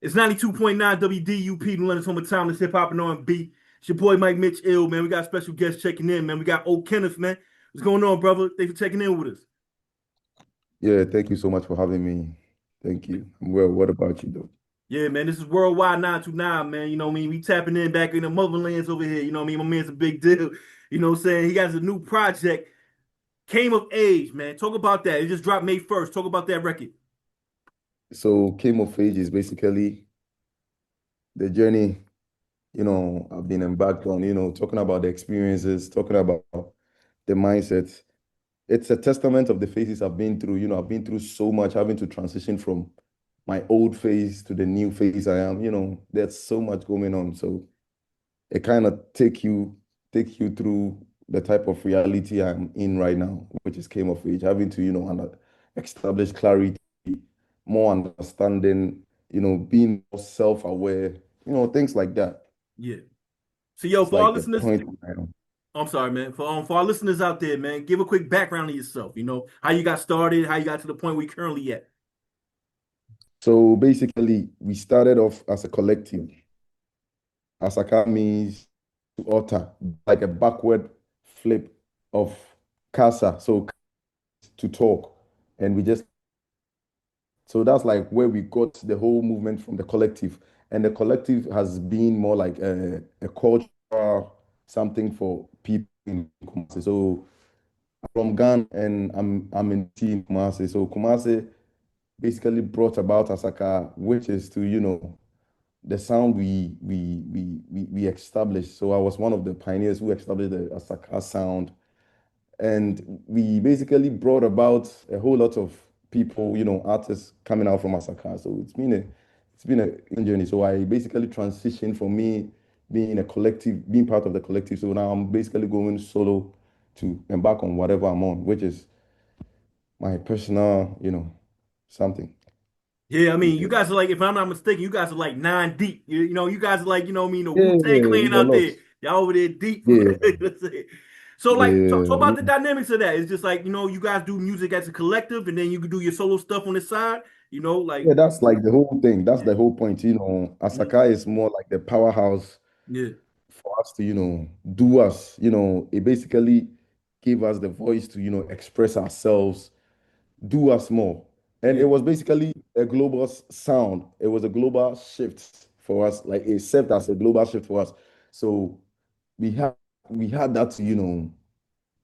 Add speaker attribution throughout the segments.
Speaker 1: It's 92.9 WDUP, the London's home of timeless hip hop and R&B. It's your boy Mike Mitch Ill, man. We got a special guest checking in, man. We got old Kenneth, man. What's going on, brother? Thanks for checking in with us.
Speaker 2: Yeah, thank you so much for having me. Thank you. I'm well. What about you, though?
Speaker 1: Yeah, man, this is Worldwide 929, man. You know what I mean? We tapping in back in the motherlands over here. You know what I mean? My man's a big deal. You know what I'm saying? He has a new project, Came of Age, man. Talk about that. It just dropped May 1st. Talk about that record.
Speaker 2: So, Came of Age is basically the journey, I've been embarked on, talking about the experiences, talking about the mindset. It's a testament of the phases I've been through. I've been through so much, having to transition from my old phase to the new phase I am. There's so much going on. So it kind of take you through the type of reality I'm in right now, which is came of age, having to, establish clarity, more understanding, being more self-aware, things like that.
Speaker 1: Yeah. So, yo,
Speaker 2: It's
Speaker 1: for our
Speaker 2: like the
Speaker 1: listeners,
Speaker 2: point I am.
Speaker 1: I'm sorry, man. For our listeners out there, man, give a quick background of yourself. You know how you got started, how you got to the point we currently at.
Speaker 2: So basically, we started off as a collective. Asaka means to utter, like a backward flip of casa, so to talk. And we just So that's like where we got the whole movement from the collective. And the collective has been more like a cultural something for people in Kumasi. So from Ghana and I'm in team Kumasi. So Kumasi basically brought about Asaka, which is to, the sound we established. So I was one of the pioneers who established the Asaka sound, and we basically brought about a whole lot of people, artists coming out from Asaka. So it's been a journey. So I basically transitioned from me being a collective, being part of the collective. So now I'm basically going solo to embark on whatever I'm on, which is my personal, something.
Speaker 1: Yeah, I mean, you
Speaker 2: Yeah,
Speaker 1: guys are like, if I'm not mistaken, you guys are like nine deep. You know, you guys are like, you know, what I mean, the Wu
Speaker 2: yeah,
Speaker 1: Tang Clan
Speaker 2: it's a
Speaker 1: out
Speaker 2: lot.
Speaker 1: there. Y'all over there deep.
Speaker 2: Yeah,
Speaker 1: Let's say. So, like, talk
Speaker 2: yeah,
Speaker 1: about the dynamics of that. It's just like, you know, you guys do music as a collective, and then you can do your solo stuff on the side. You know, like,
Speaker 2: yeah. That's like the whole thing. That's
Speaker 1: yeah,
Speaker 2: the whole point.
Speaker 1: mm,
Speaker 2: Asaka is more like the powerhouse
Speaker 1: yeah,
Speaker 2: for us to, do us, it basically gave us the voice to, express ourselves, do us more. And it
Speaker 1: yeah,
Speaker 2: was basically a global sound. It was a global shift for us. Like it served as a global shift for us. So we had we had that to,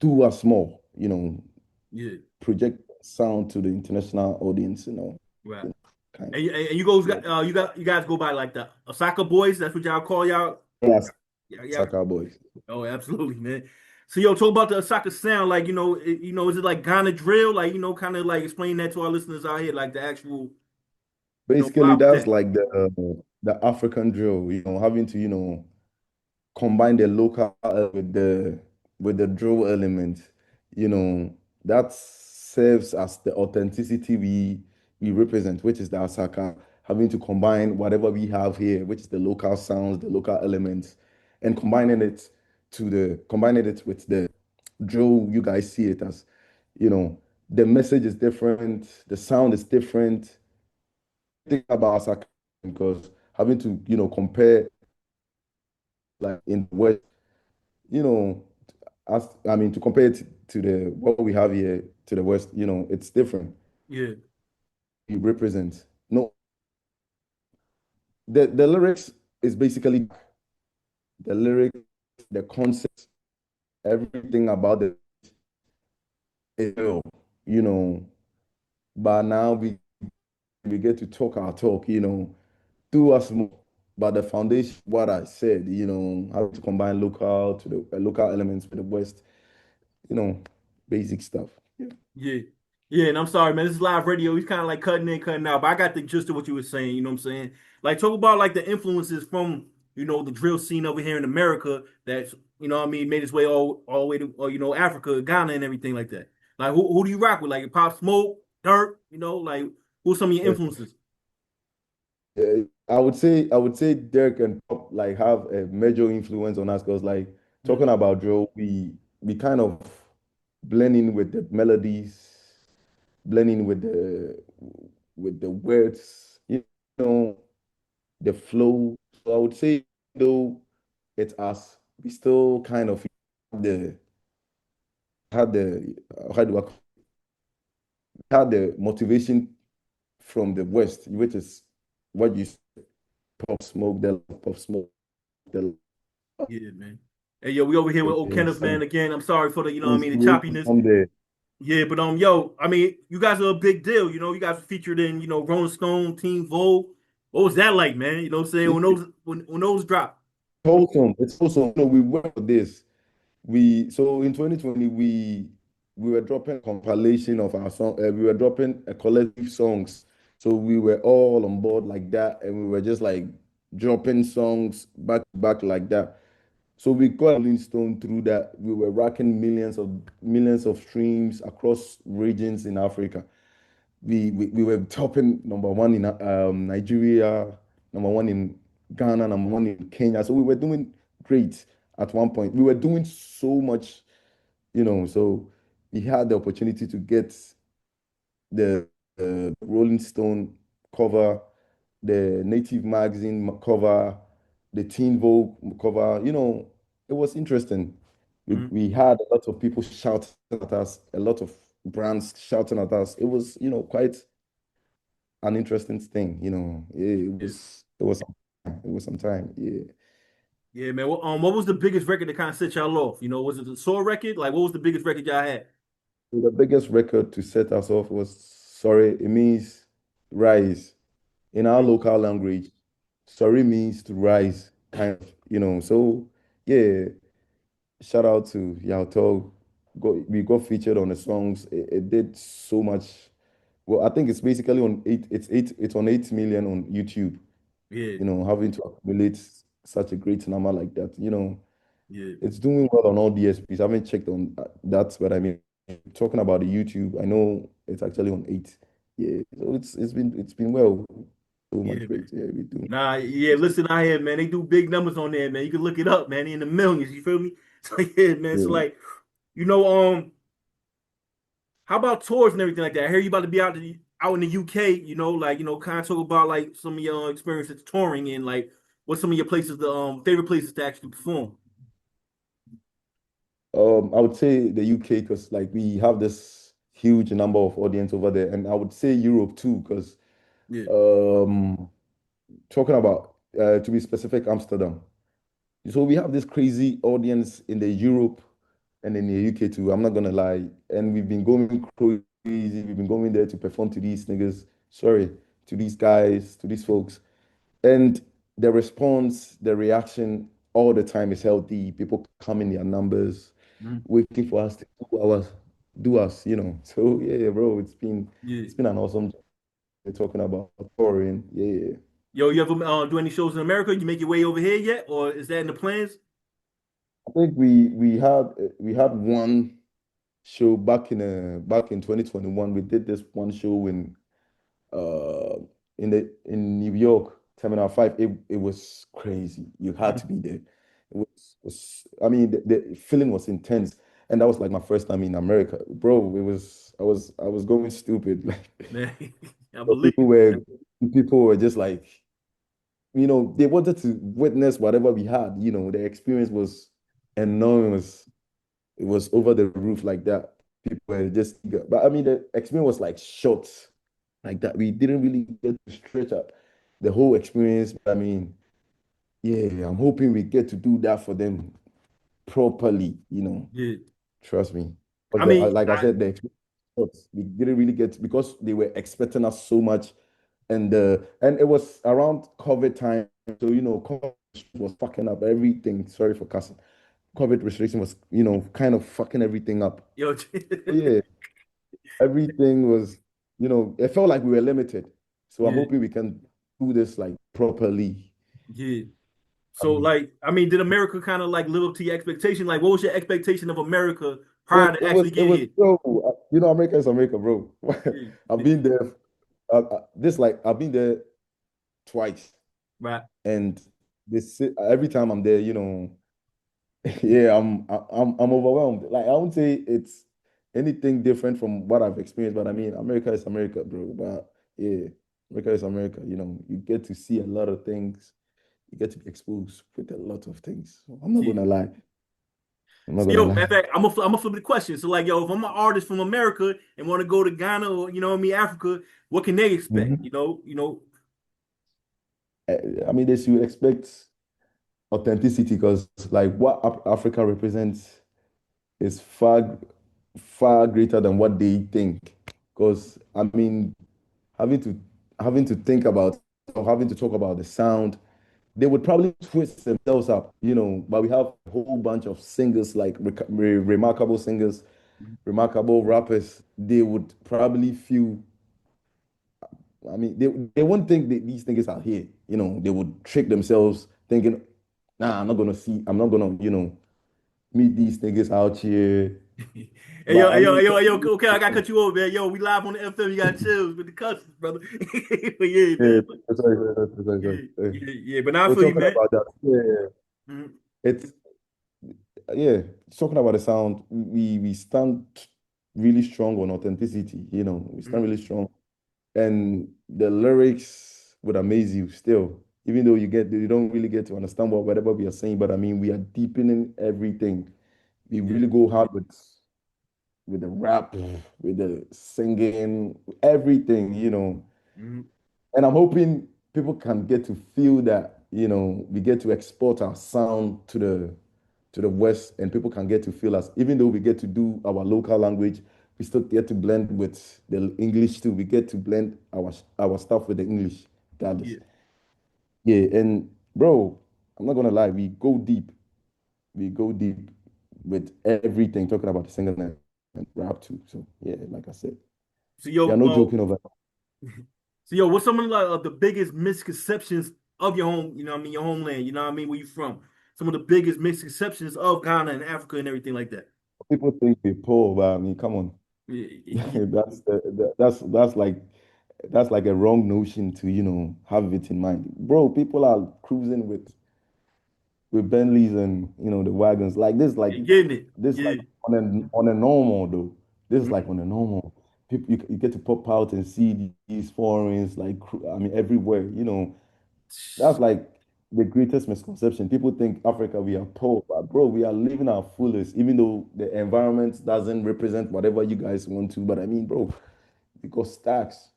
Speaker 2: do us more,
Speaker 1: yeah,
Speaker 2: project sound to the international audience,
Speaker 1: right.
Speaker 2: you know, kind of.
Speaker 1: And you guys
Speaker 2: Yeah.
Speaker 1: got, you guys go by like the Osaka boys. That's what y'all call y'all.
Speaker 2: Yes,
Speaker 1: Yeah, yeah.
Speaker 2: Saka boys.
Speaker 1: Oh, absolutely, man. So, yo, talk about the Asaka sound. Like, is it like Ghana drill? Like, kind of like explain that to our listeners out here, like the actual,
Speaker 2: Basically,
Speaker 1: vibe with
Speaker 2: that's
Speaker 1: that.
Speaker 2: like the African drill, having to, combine the local with the drill element, you know, that serves as the authenticity we represent, which is the Asaka, having to combine whatever we have here, which is the local sounds, the local elements, and combining it with the drill you guys see it as, you know, the message is different, the sound is different. Think about Asaka because having to, compare like in the West, you know, I mean, to compare it to the what we have here to the West, it's different.
Speaker 1: Yeah,
Speaker 2: It represents no the lyrics is basically the lyrics, the concept, everything about it is real, you know. But now we get to talk our talk, do us more. But the foundation, what I said, how to combine local to the local elements with the West, you know, basic stuff. Yeah.
Speaker 1: yeah, yeah. And I'm sorry, man. This is live radio. He's kind of like cutting in, cutting out. But I got the gist of what you were saying. You know what I'm saying? Like, talk about like the influences from the drill scene over here in America. That's what I mean, made its way all the way to Africa, Ghana, and everything like that. Like, who do you rock with? Like Pop Smoke, Dirt. Like who's some of your influences?
Speaker 2: I would say Derek and Pop like have a major influence on us because like talking
Speaker 1: Mm,
Speaker 2: about drill, we kind of blend in with the melodies, blend in with the words, you know. the flow. So I would say though it's us, we still kind of the had the how do I had the motivation from the West, which is what you pop smoke, the pop smoke, the
Speaker 1: Yeah, man. Hey, yo, we over here with old Kenneth, man.
Speaker 2: some
Speaker 1: Again, I'm sorry for the, you know what I mean, the
Speaker 2: inspiration
Speaker 1: choppiness.
Speaker 2: from there.
Speaker 1: Yeah, but yo, I mean, you guys are a big deal. You know, you guys were featured in, Rolling Stone, Teen Vogue. What was that like, man? You know what I'm saying?
Speaker 2: It's
Speaker 1: When those dropped.
Speaker 2: wholesome. It's wholesome. We went for this. We so in 2020 we were dropping a compilation of our song. We were dropping a collective songs. So we were all on board like that, and we were just like dropping songs back to back like that. So we got Rolling Stone through that. We were racking millions of streams across regions in Africa. We were topping number one in Nigeria, number one in Ghana, number one in Kenya. So we were doing great at one point. We were doing so much, so we had the opportunity to get the Rolling Stone cover, the Native magazine cover, the Teen Vogue cover. It was interesting.
Speaker 1: Mhm.
Speaker 2: We had a lot of people shouting at us, a lot of brands shouting at us. It was, quite an interesting thing. It
Speaker 1: Yeah.
Speaker 2: was some time. Yeah.
Speaker 1: Yeah, man. What was the biggest record that kind of set y'all off? Was it the Soul record? Like, what was the biggest record y'all had?
Speaker 2: The biggest record to set us off was sorry, it means rise. In our
Speaker 1: Mhm.
Speaker 2: local language, sorry means to rise, kind of, So yeah, shout out to Yao. We got featured on the songs. It did so much. Well, I think it's basically on it's on 8 million on YouTube.
Speaker 1: Yeah,
Speaker 2: Having to accumulate such a great number like that,
Speaker 1: yeah,
Speaker 2: it's doing well on all DSPs. I haven't checked on that, but I mean, talking about the YouTube, I know it's actually on 8. Yeah, so it's been well, so
Speaker 1: yeah,
Speaker 2: much
Speaker 1: man.
Speaker 2: great. Yeah, we do.
Speaker 1: Nah, yeah, listen out here, man. They do big numbers on there, man. You can look it up, man. They in the millions, you feel me? So yeah, man. So
Speaker 2: Yeah.
Speaker 1: like, you know, how about tours and everything like that? I hear you about to be out in the UK, like, kind of talk about like some of your experiences touring and like what's some of your places, the favorite places to actually perform.
Speaker 2: I would say the UK because like we have this huge number of audience over there, and I would say Europe too because
Speaker 1: Yeah.
Speaker 2: um, talking about to be specific, Amsterdam. So we have this crazy audience in the Europe and in the UK too. I'm not gonna lie, and we've been going crazy. We've been going there to perform to these niggas. Sorry, to these guys, to these folks, and the response, the reaction all the time is healthy. People come in their numbers,
Speaker 1: Mhm.
Speaker 2: waiting for us to do us. So yeah, bro, it's been
Speaker 1: Yeah.
Speaker 2: it's been an awesome job. We're talking about touring. Yeah.
Speaker 1: Yo, you ever do any shows in America? You make your way over here yet, or is that in the plans?
Speaker 2: I think we had one show back in 2021. We did this one show uh in New York, Terminal 5. It was crazy. You had to be there. I mean the feeling was intense. And that was like my first time in America. Bro, I was going stupid.
Speaker 1: Man, I
Speaker 2: Like
Speaker 1: believe.
Speaker 2: people were just like, they wanted to witness whatever we had. The experience was enormous. It was over the roof like that. People were just eager. But I mean, the experience was like short, like that. We didn't really get to stretch out the whole experience. But I mean, yeah, I'm hoping we get to do that for them properly.
Speaker 1: Yeah.
Speaker 2: Trust me. Because
Speaker 1: I mean,
Speaker 2: like I said, the experience was short. We didn't really get because they were expecting us so much, and it was around COVID time. So COVID was fucking up everything. Sorry for cussing. COVID restriction was, kind of fucking everything up.
Speaker 1: yo,
Speaker 2: So yeah, everything was, it felt like we were limited. So I'm
Speaker 1: yeah,
Speaker 2: hoping we can do this like properly.
Speaker 1: yeah. So,
Speaker 2: Um,
Speaker 1: like, I mean, did America kind of like live up to your expectation? Like, what was your expectation of America
Speaker 2: it was,
Speaker 1: prior to
Speaker 2: it
Speaker 1: actually
Speaker 2: was, it
Speaker 1: getting
Speaker 2: was,
Speaker 1: here?
Speaker 2: bro. America is America, bro. I've
Speaker 1: Yeah.
Speaker 2: been there. I've been there twice,
Speaker 1: Right.
Speaker 2: and every time I'm there, yeah, I'm overwhelmed. Like I won't say it's anything different from what I've experienced, but I mean, America is America, bro. But yeah. America is America. You get to see a lot of things. You get to be exposed with a lot of things. So I'm not
Speaker 1: Yeah.
Speaker 2: gonna lie. I'm not
Speaker 1: So,
Speaker 2: gonna
Speaker 1: yo, matter of
Speaker 2: lie.
Speaker 1: fact, I'm gonna flip the question. So, like, yo, if I'm an artist from America and want to go to Ghana or you know what I mean, Africa, what can they expect?
Speaker 2: Mhm. I mean, they should expect authenticity because, like, what Africa represents is far, far greater than what they think. Because, I mean, having to having to think about or having to talk about the sound, they would probably twist themselves up, but we have a whole bunch of singers, like remarkable singers, remarkable rappers. They would probably feel, I mean, they won't think that these things are here. They would trick themselves thinking, nah, I'm not gonna, meet these niggas out here.
Speaker 1: Hey yo,
Speaker 2: But I
Speaker 1: hey yo,
Speaker 2: mean,
Speaker 1: hey yo, hey yo. Okay, I gotta cut you over, man. Yo, we live on the FM. You got chills with the customs, brother. But yeah,
Speaker 2: yeah,
Speaker 1: man.
Speaker 2: sorry.
Speaker 1: Yeah, yeah, yeah. But now I
Speaker 2: We're
Speaker 1: feel you,
Speaker 2: talking
Speaker 1: man.
Speaker 2: about that. Yeah,
Speaker 1: Mhm,
Speaker 2: it's yeah, talking about the sound, we stand really strong on authenticity, we stand
Speaker 1: mhm.
Speaker 2: really strong. And the lyrics would amaze you still, even though you don't really get to understand whatever we are saying, but I mean we are deepening everything. We
Speaker 1: Yeah.
Speaker 2: really go hard with the rap, with the singing, everything,
Speaker 1: Mhm.
Speaker 2: And I'm hoping people can get to feel that, we get to export our sound to the West, and people can get to feel us. Even though we get to do our local language, we still get to blend with the English too. We get to blend our stuff with the English, regardless.
Speaker 1: Yeah.
Speaker 2: Yeah, and bro, I'm not gonna lie, we go deep. We go deep with everything, talking about the singer and rap too. So yeah, like I said,
Speaker 1: So
Speaker 2: we are
Speaker 1: yo,
Speaker 2: no joking over.
Speaker 1: so yo, what's some of the biggest misconceptions of your home? You know, what I mean, your homeland. You know, what I mean, where you from? Some of the biggest misconceptions of Ghana and Africa and everything like that.
Speaker 2: People think we're poor, but I mean, come on.
Speaker 1: Yeah,
Speaker 2: That's a wrong notion to have it in mind, bro. People are cruising with Bentleys and the wagons like this,
Speaker 1: you're getting it.
Speaker 2: this like
Speaker 1: Yeah.
Speaker 2: on a normal though. This is like
Speaker 1: Mhm.
Speaker 2: on a normal. People, you get to pop out and see these foreigners like I mean everywhere. That's like the greatest misconception. People think Africa we are poor, but bro, we are living our fullest, even though the environment doesn't represent whatever you guys want to. But I mean, bro, because stacks.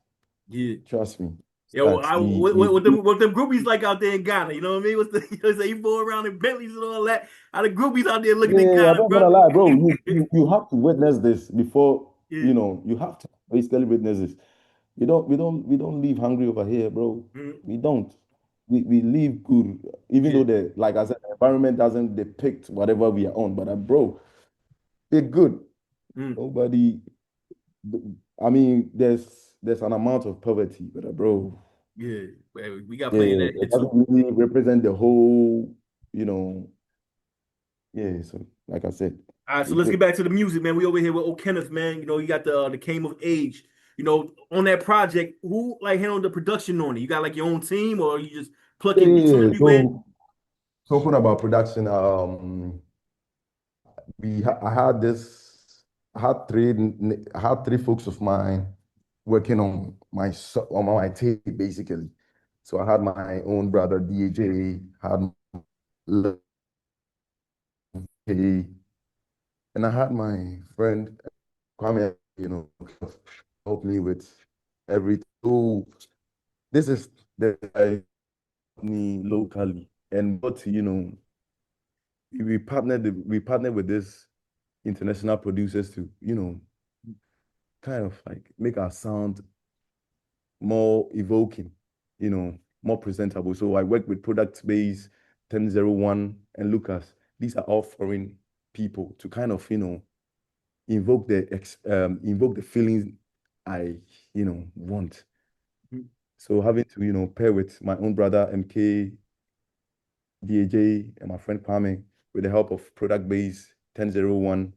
Speaker 1: Yeah.
Speaker 2: Trust me,
Speaker 1: Yo,
Speaker 2: stacks. We
Speaker 1: what them groupies like out there in Ghana? You know what I mean? What's the say you go around in Bentleys and all that? How the groupies out there looking in
Speaker 2: yeah, I'm
Speaker 1: Ghana,
Speaker 2: not
Speaker 1: bro?
Speaker 2: gonna lie, bro. You have to witness this before
Speaker 1: Yeah.
Speaker 2: you have to basically witness this. We don't leave hungry over here, bro.
Speaker 1: Mhm.
Speaker 2: We don't. We live good, even though
Speaker 1: Yeah.
Speaker 2: the like I said, the environment doesn't depict whatever we are on. But bro, we're good.
Speaker 1: Mhm.
Speaker 2: Nobody. I mean, there's an amount of poverty, but bro,
Speaker 1: Yeah. Well, we got
Speaker 2: yeah,
Speaker 1: plenty of that here
Speaker 2: it doesn't
Speaker 1: too.
Speaker 2: really represent the whole, you know. Yeah, so like I said,
Speaker 1: All right, so
Speaker 2: we're
Speaker 1: let's get
Speaker 2: good.
Speaker 1: back to the music, man. We over here with O'Kenneth, man. You know, you got the Came of Age. You know, on that project, who like handled the production on it? You got like your own team, or you just
Speaker 2: Yeah,
Speaker 1: plucking
Speaker 2: yeah,
Speaker 1: from
Speaker 2: yeah.
Speaker 1: everywhere?
Speaker 2: So talking about production, I had three folks of mine working on on my tape basically. So I had my own brother DJ, had Lil K, and I had my friend Kwame, help me with everything. So this is the me locally, and but we partnered with this international producers to kind of like make our sound more evoking, more presentable. So I work with Product Base, 1001, and Lucas. These are all foreign people to kind of, invoke the feelings I, want.
Speaker 1: Mhm.
Speaker 2: So having to, pair with my own brother MK, DAJ, and my friend Kwame with the help of Product Base, 1001,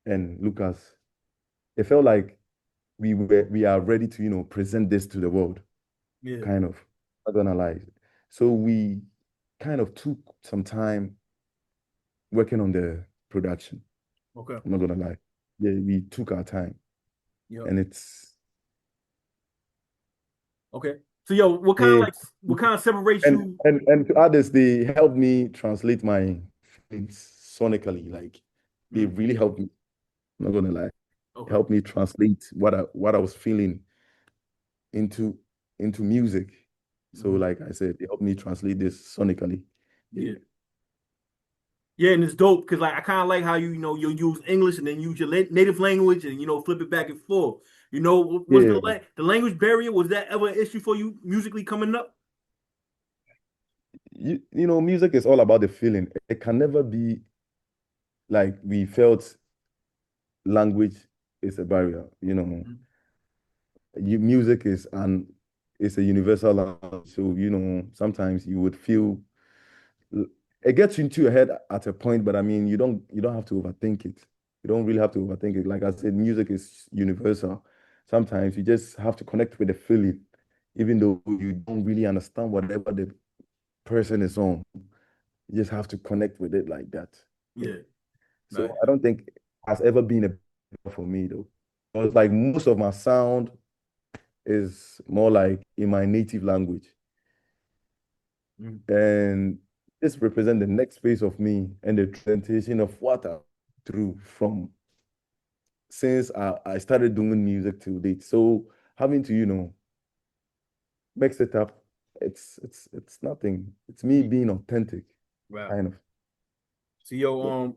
Speaker 2: and Lucas, it felt like we are ready to, present this to the world.
Speaker 1: Yeah.
Speaker 2: Kind of, not gonna lie. So we kind of took some time working on the production.
Speaker 1: Okay.
Speaker 2: I'm not gonna lie. Yeah, we took our time,
Speaker 1: Yep.
Speaker 2: and it's
Speaker 1: Okay. So yo,
Speaker 2: Yeah.
Speaker 1: what kind of separates
Speaker 2: And
Speaker 1: you?
Speaker 2: and to others, they helped me translate my feelings sonically. Like they
Speaker 1: Mm,
Speaker 2: really helped me. I'm not gonna lie.
Speaker 1: okay.
Speaker 2: Helped me translate what I was feeling into music. So
Speaker 1: Hmm.
Speaker 2: like I said, they helped me translate this sonically.
Speaker 1: Yeah.
Speaker 2: Yeah.
Speaker 1: Yeah, and it's dope because like I kind of like how you use English and then use your native language and flip it back and forth. Was
Speaker 2: Yeah.
Speaker 1: the language barrier, was that ever an issue for you musically coming up?
Speaker 2: Music is all about the feeling. It can never be like we felt language is a barrier.
Speaker 1: Mhm.
Speaker 2: Music is a universal language. So, sometimes you would feel it gets into your head at a point, but I mean, you don't have to overthink it. You don't really have to overthink it. Like I said, music is universal. Sometimes you just have to connect with the feeling, even though you don't really understand whatever the person is on. You just have to connect with it like that. Yeah.
Speaker 1: Yeah,
Speaker 2: So
Speaker 1: right.
Speaker 2: I don't think it has ever been a barrier for me though. Because like most of my sound is more like in my native language.
Speaker 1: Mhm.
Speaker 2: And this represents the next phase of me and the presentation of what I through from since I started doing music till date. So having to, mix it up, it's nothing. It's me
Speaker 1: Yeah,
Speaker 2: being authentic,
Speaker 1: right.
Speaker 2: kind of.
Speaker 1: So yo,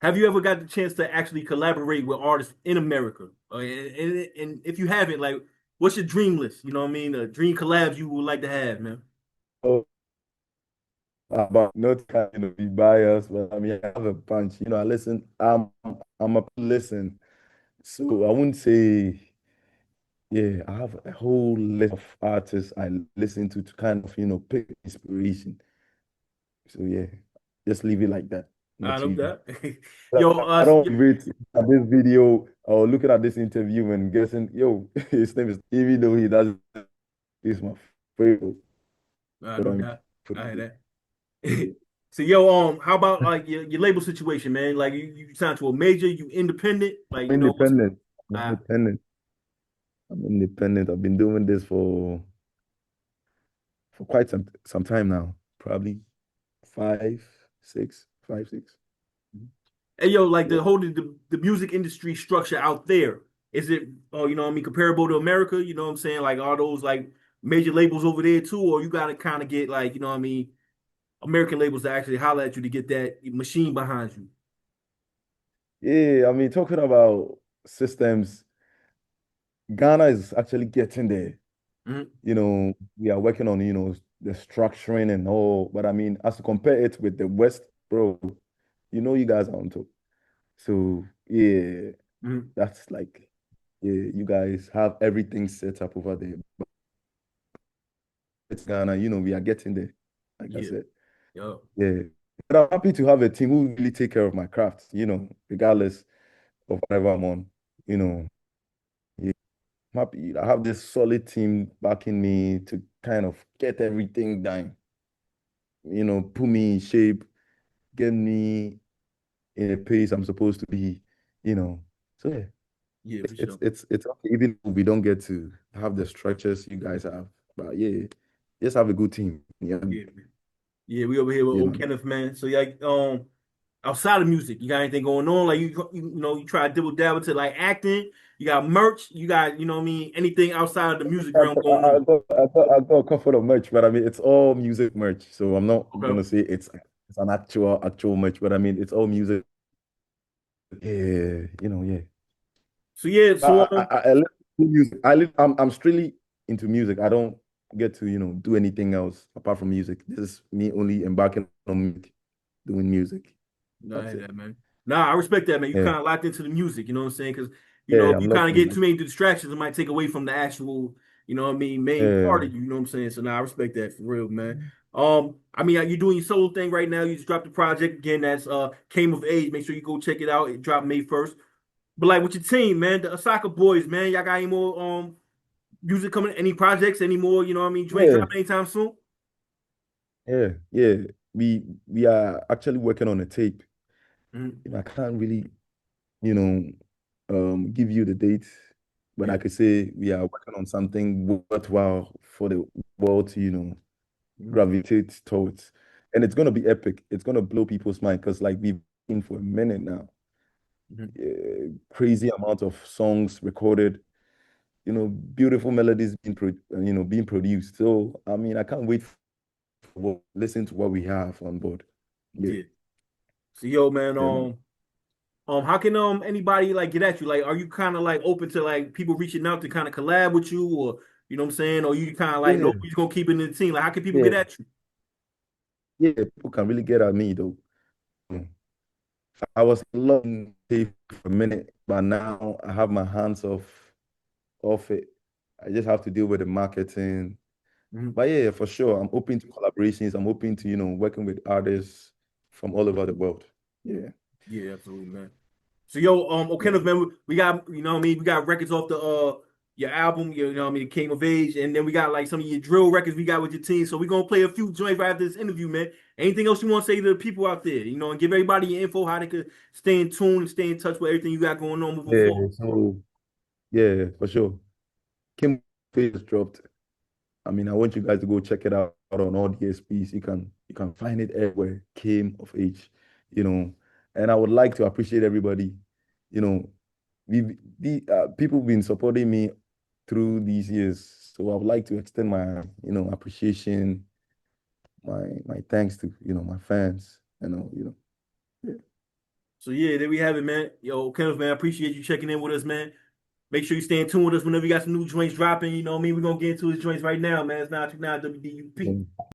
Speaker 1: have you ever got the chance to actually collaborate with artists in America? And if you haven't, like, what's your dream list? You know what I mean? The dream collabs you would like to have, man.
Speaker 2: Oh, about not kind of be biased, but I mean I have a bunch. I listen, I'm a listen. So I wouldn't say, yeah, I have a whole list of artists I listen to kind of, pick inspiration. So yeah, just leave it like that.
Speaker 1: I
Speaker 2: Not
Speaker 1: know
Speaker 2: you.
Speaker 1: that.
Speaker 2: I
Speaker 1: Yo,
Speaker 2: I don't rate at this video or looking at this interview and guessing, yo, his name is, even though he doesn't, he's my favorite.
Speaker 1: I
Speaker 2: But
Speaker 1: know
Speaker 2: I'm
Speaker 1: that.
Speaker 2: for
Speaker 1: I had
Speaker 2: yeah.
Speaker 1: that. So yo, how about like your label situation, man? Like you signed to a major, you independent, like what's
Speaker 2: Independent. I'm
Speaker 1: uh
Speaker 2: independent. I'm independent. I've been doing this for quite some time now. Probably five, 6.
Speaker 1: hey yo, like
Speaker 2: Yeah.
Speaker 1: the music industry structure out there, is it what I mean, comparable to America? You know what I'm saying? Like all those like major labels over there too, or you gotta kind of get like, what I mean, American labels to actually holler at you to get that machine behind you.
Speaker 2: Yeah, I mean, talking about systems, Ghana is actually getting there.
Speaker 1: Mhm.
Speaker 2: We are working on, the structuring and all. But I mean, as to compare it with the West, bro, you guys are on top. So yeah,
Speaker 1: Mhm.
Speaker 2: that's like, yeah, you guys have everything set up over there. But it's Ghana, we are getting there. Like I
Speaker 1: Yeah.
Speaker 2: said,
Speaker 1: Yo.
Speaker 2: yeah. But I'm happy to have a team who really take care of my craft, regardless of whatever I'm on. You know, yeah, I'm happy. I have this solid team backing me to kind of get everything done. Put me in shape, get me in a pace I'm supposed to be. You know, so yeah,
Speaker 1: Yeah,
Speaker 2: it's
Speaker 1: for
Speaker 2: it's
Speaker 1: sure.
Speaker 2: it's it's okay, even if we don't get to have the structures you guys have, but yeah, just have a good team. Yeah,
Speaker 1: Yeah, man. Yeah, we over here with
Speaker 2: you
Speaker 1: old
Speaker 2: know.
Speaker 1: Kenneth, man. So yeah, outside of music, you got anything going on? Like you try to dibble dabble to like acting. You got merch. You got what I mean, anything outside of the music realm going
Speaker 2: I
Speaker 1: on?
Speaker 2: got, I got, I got a couple of merch, but I mean, it's all music merch. So I'm not
Speaker 1: Okay.
Speaker 2: gonna say it's an actual merch, but I mean, it's all music. Yeah, yeah.
Speaker 1: So yeah,
Speaker 2: I,
Speaker 1: so
Speaker 2: I listen to music. I'm strictly into music. I don't get to, do anything else apart from music. This is me only embarking on music, doing music.
Speaker 1: no, I
Speaker 2: That's
Speaker 1: hear
Speaker 2: it.
Speaker 1: that, man. Nah, I respect that, man. You
Speaker 2: Yeah,
Speaker 1: kind of locked into the music, you know what I'm saying? Because
Speaker 2: yeah.
Speaker 1: if
Speaker 2: I'm
Speaker 1: you
Speaker 2: not.
Speaker 1: kind of get too many distractions, it might take away from the actual, main part
Speaker 2: Yeah,
Speaker 1: of you. You know what I'm saying? So nah, I respect that for real, man. I mean, you're doing your solo thing right now. You just dropped the project again. That's Came of Age. Make sure you go check it out. It dropped May 1st. But like with your team, man, the Asaka boys, man, y'all got any more music coming? Any projects? Any more? You know what I mean? Joint
Speaker 2: yeah,
Speaker 1: drop anytime soon?
Speaker 2: yeah. We are actually working on a tape.
Speaker 1: Mhm.
Speaker 2: I can't really, you know, give you the date but I
Speaker 1: Yeah.
Speaker 2: could say we are working on something worthwhile for the world to,
Speaker 1: Mhm.
Speaker 2: gravitate towards. And it's gonna be epic. It's gonna blow people's mind because like we've been for a minute now.
Speaker 1: Mhm.
Speaker 2: Crazy amount of songs recorded, beautiful melodies being produced. So I mean, I can't wait for listen to what we have on board. Yeah,
Speaker 1: Yeah. So yo, man,
Speaker 2: yeah, man.
Speaker 1: how can anybody like get at you? Like, are you kind of like open to like people reaching out to kind of collab with you, or you know what I'm saying, or you kind of like no,
Speaker 2: Yeah,
Speaker 1: you just gonna keep it in the team? Like, how can people get
Speaker 2: yeah,
Speaker 1: at you?
Speaker 2: yeah. People can really get at me though. Mm. I was long for a minute, but now I have my hands off it. I just have to deal with the marketing.
Speaker 1: Mhm.
Speaker 2: But yeah, for sure, I'm open to collaborations. I'm open to, working with artists from all over the world. Yeah,
Speaker 1: Yeah, absolutely, man. So yo, okay,
Speaker 2: yeah.
Speaker 1: man, we got you know what I mean, we got records off the your album, you know what I mean, Came of Age, and then we got like some of your drill records we got with your team. So we're gonna play a few joints right after this interview, man. Anything else you want to say to the people out there, and give everybody your info, how they could stay in tune and stay in touch with everything you got going on moving
Speaker 2: Yeah,
Speaker 1: forward.
Speaker 2: so yeah, for sure. Kim Face dropped. I mean, I want you guys to go check it out on all DSPs. You can find it everywhere. Came of age, you know. And I would like to appreciate everybody. You know, the people been supporting me through these years. So I would like to extend my, appreciation, my thanks to, my fans. Yeah.
Speaker 1: So yeah, there we have it, man. Yo, Kenneth, man, I appreciate you checking in with us, man. Make sure you stay in tune with us whenever you got some new joints dropping. You know what I mean? We're gonna get into his joints right now, man. It's 929 WDUP.
Speaker 2: Yeah.